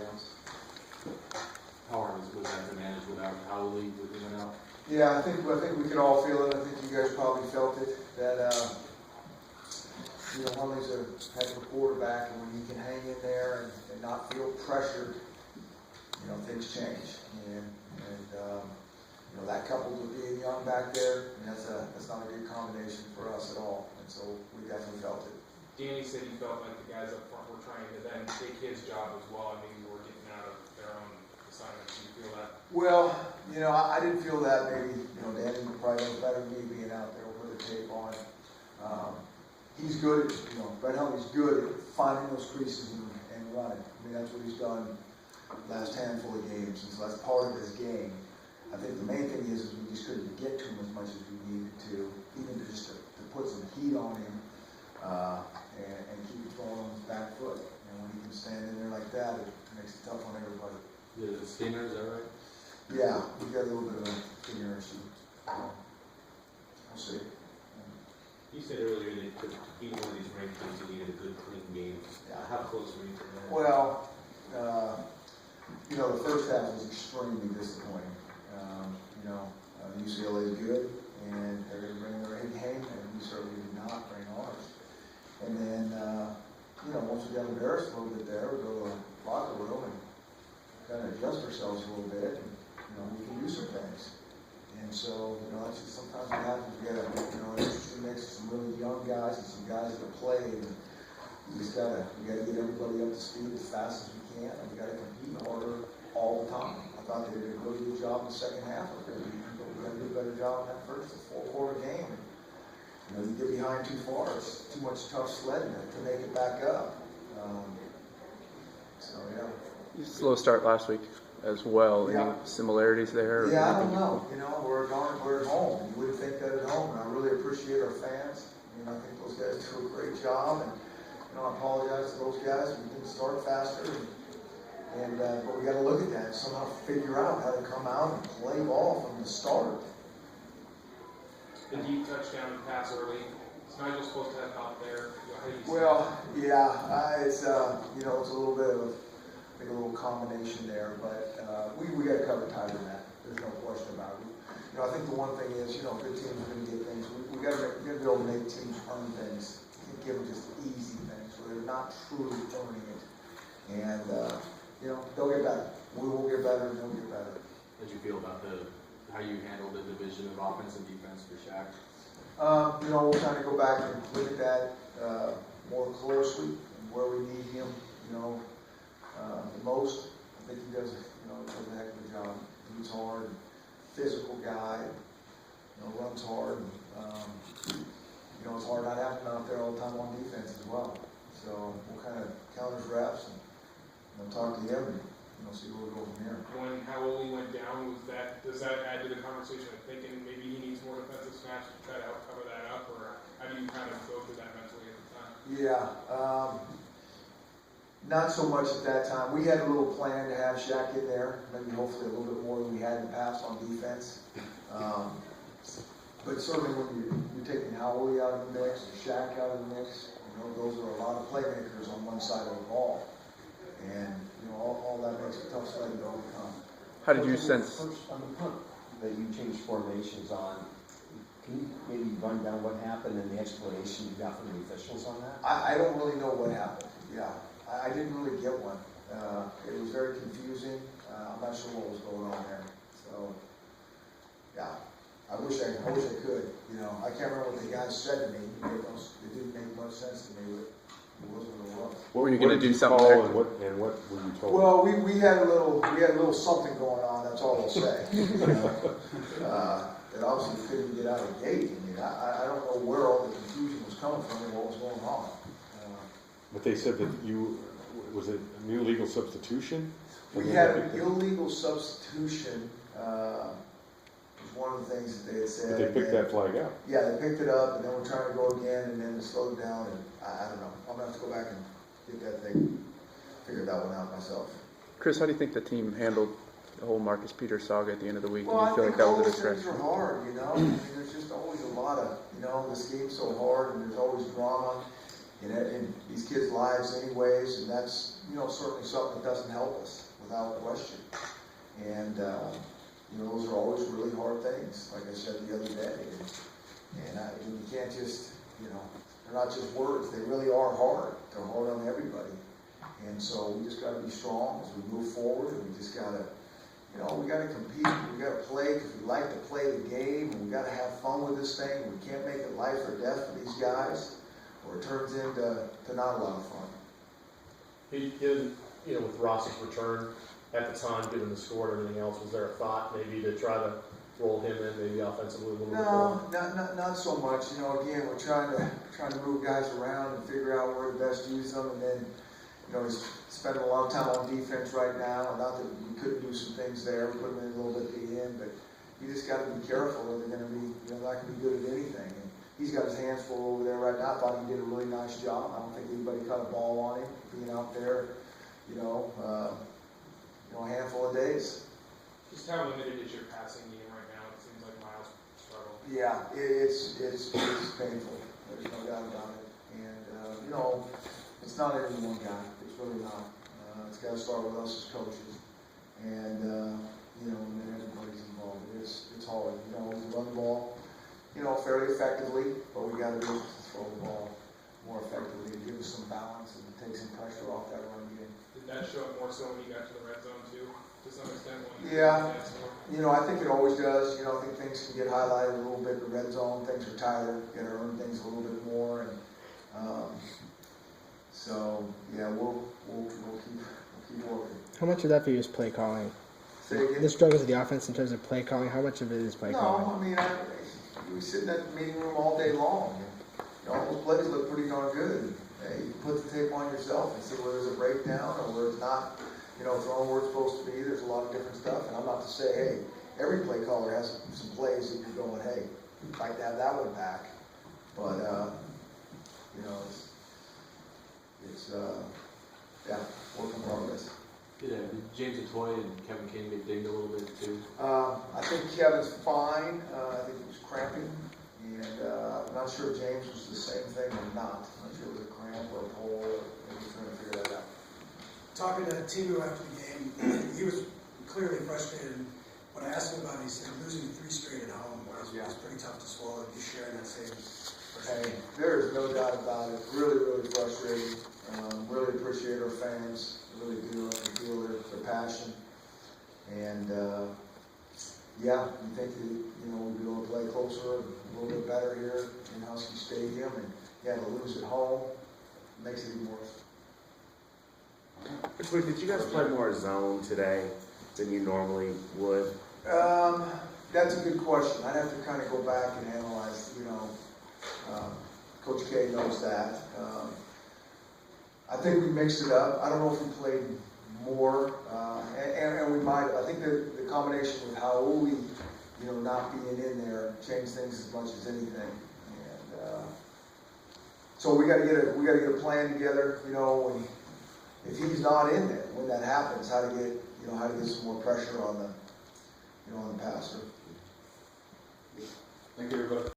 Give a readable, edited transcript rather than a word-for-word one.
touchdowns. How hard was that to manage without Howley with him out? Yeah, I think we can all feel it. I think you guys probably felt it, that Huntley's a heck of a quarterback, and when he can hang in there and not feel pressured, things change. And that coupled with being young back there, that's not a good combination for us at all. And so we definitely felt it. Danny said he felt like the guys up front were trying to then take his job as well, and maybe were getting out of their own assignments. Do you feel that? Well, I didn't feel that. Maybe, Danny would probably know better than me being out there with the tape on. He's good at, Brett Huntley's good at finding those creases and running. I mean, that's what he's done the last handful of games, and so that's part of his game. I think the main thing is we just couldn't get to him as much as we needed to, even just to put some heat on him and keep it throwing on his back foot. And when he can stand in there like that, it makes it tough on everybody. Yeah, the Skinner, is that right? Yeah, we got a little bit of a figure issue. We'll see. You said earlier that to beat one of these ranked teams, you needed a good, clean game. Yeah. How close were you to that? Well, the first half was extremely disappointing. UCLA is good, and they're going to bring their A game, and we certainly did not bring ours. And then, once we got embarrassed a little bit there, we go to the locker room and kind of adjust ourselves a little bit, and, we can do some things. And so, that's just sometimes what happens. We got an interesting mix of some really young guys and some guys that have played. And we gotta get everybody up to speed as fast as we can, and we gotta compete harder all the time. I thought they did a really good job in the second half of it, but we gotta do a better job in that first four-quarter game. And, you get behind too far, it's too much tough sledding to make it back up. You slow start last week as well. Yeah. Any similarities there? Yeah, I don't know. We're at home. You wouldn't think that at home, and I really appreciate our fans. I think those guys do a great job, and I apologize to those guys. We didn't start faster, but we got to look at that and somehow figure out how to come out and play ball from the start. The deep touchdown and pass early. Is Nigel supposed to have out there? How do you see Well, yeah, it's a little bit of a little combination there, but we got to cover tighter than that. There's no question about it. I think the one thing is, good teams are going to get things. We got to be able to make teams earn things. Give them just easy things where they're not truly earning it. And they'll get better. We will get better, and they'll get better. How did you feel about how you handled the division of offense and defense for Shaq? We'll kind of go back and look at that more closely and where we need him. The most. I think he does a heck of a job. He's hard, physical guy. Runs hard. It's hard not having him out there all the time on defense as well. So we'll kind of count his reps and talk to him and see where we go from here. when Howley went down? Does that add to the conversation of thinking maybe he needs more defensive snaps to try to help cover that up, or how do you kind of go through that mentally at the time? Yeah. Not so much at that time. We had a little plan to have Shaq in there, maybe hopefully a little bit more than we had in the past on defense. But certainly when you're taking Howley out of the mix, or Shaq out of the mix, those are a lot of playmakers on one side of the ball. And, all that makes it tough sledding to overcome. How did you sense? First, on the punt that you changed formations on, can you maybe run down what happened and the explanation you got from the officials on that? I don't really know what happened. Yeah, I didn't really get one. It was very confusing. I'm not sure what was going on there. So, yeah, I wish I could. I can't remember what the guys said to me. It didn't make much sense to me. It wasn't what it was. What were you going to do something there? there? And what were you told? Well, we had a little something going on. That's all I'll say. That obviously couldn't get out of the gate. I don't know where all the confusion was coming from and what was going on. But they said that was it an illegal substitution? We had an illegal substitution. Was one of the things that they had said. But they picked that flag up. Yeah, they picked it up, and then we're trying to go again, and then they slowed it down, and I don't know. I'm going to have to go back and get that thing, figure that one out myself. Chris, how do you think the team handled the whole Marcus Peters saga at the end of the week? Well, do you feel I like think that all was a those things distraction? are hard, there's just always a lot of, this game's so hard, and there's always drama. in these kids' lives anyways, and that's, you know, certainly something that doesn't help us, without question. And, you know, those are always really hard things, like I said the other day. And you can't just, you know, they're not just words, they really are hard. They're hard on everybody. And so we just gotta be strong as we move forward, and we just gotta, you know, we gotta compete, we gotta play, because we like to play the game, and we gotta have fun with this thing. We can't make it life or death for these guys, or it turns into not a lot of fun. Given, you know, with Ross's return at the time, given the score and everything else, was there a thought maybe to try to roll him in, maybe offensively a little bit more? No, not so much. You know, again, we're trying to move guys around and figure out where to best use them, and then, you know, he's spending a lot of time on defense right now. Not that we couldn't do some things there, we put him in a little bit at the end, but you just got to be careful, or they're going to be, you know, not going to be good at anything. And he's got his hands full over there right now. I thought he did a really nice job. I don't think anybody caught a ball on him being out there, you know, a handful of days. Just how limited is your passing game right now? It seems like Miles struggled. Yeah, it's painful. There's no doubt about it. And, you know, it's not any one guy. It's really not. It's got to start with us as coaches. And, you know, and then everybody's involved. It's hard. You know, we run the ball, you know, fairly effectively, but we got to be able to throw the ball more effectively to give us some balance and take some pressure off that run game. Did that show up more so when you got to the red zone too, to some extent? Yeah, you know, I think it always does. You know, I think things can get highlighted a little bit in the red zone. Things are tighter. You got to earn things a little bit more, and so yeah, we'll keep working. How much of that for you is play calling? Say again? The struggles of the offense in terms of play calling, how much of it is play calling? No, I mean, we sit in that meeting room all day long. And, you know, all those plays look pretty darn good. Hey, you put the tape on yourself and see where there's a breakdown or where it's not, you know, throwing where it's supposed to be. There's a lot of different stuff. And I'm not to say, hey, every play caller has some plays that you're going, hey, I'd like to have that one back. But, you know, it's yeah, work in progress. Did James Atoy and Kevin King get dinged a little bit too? I think Kevin's fine. I think he was cramping. And I'm not sure if James was the same thing or not. I'm not sure it was a cramp or a pull. Maybe he's trying to figure that out. Talking to Timo after the game, he was clearly frustrated. When I asked him about it, he said losing 3 straight at home was pretty tough to swallow. You sharing that same frustration? Hey, there is no doubt about it. Really, really frustrating. Really appreciate our fans. Really do. I can feel their passion. And yeah, you think that, you know, we'd be able to play closer, a little bit better here in Husky Stadium, and yeah, to lose at home makes it even worse. Wait, did you guys play more zone today than you normally would? That's a good question. I'd have to kind of go back and analyze, you know, Coach K knows that. I think we mixed it up. I don't know if we played more, and we might have. I think the combination with Howell, you know, not being in there changed things as much as anything. And so we got to get a plan together. You know, if he's not in there when that happens, how to get some more pressure on the passer. Thank you, everybody.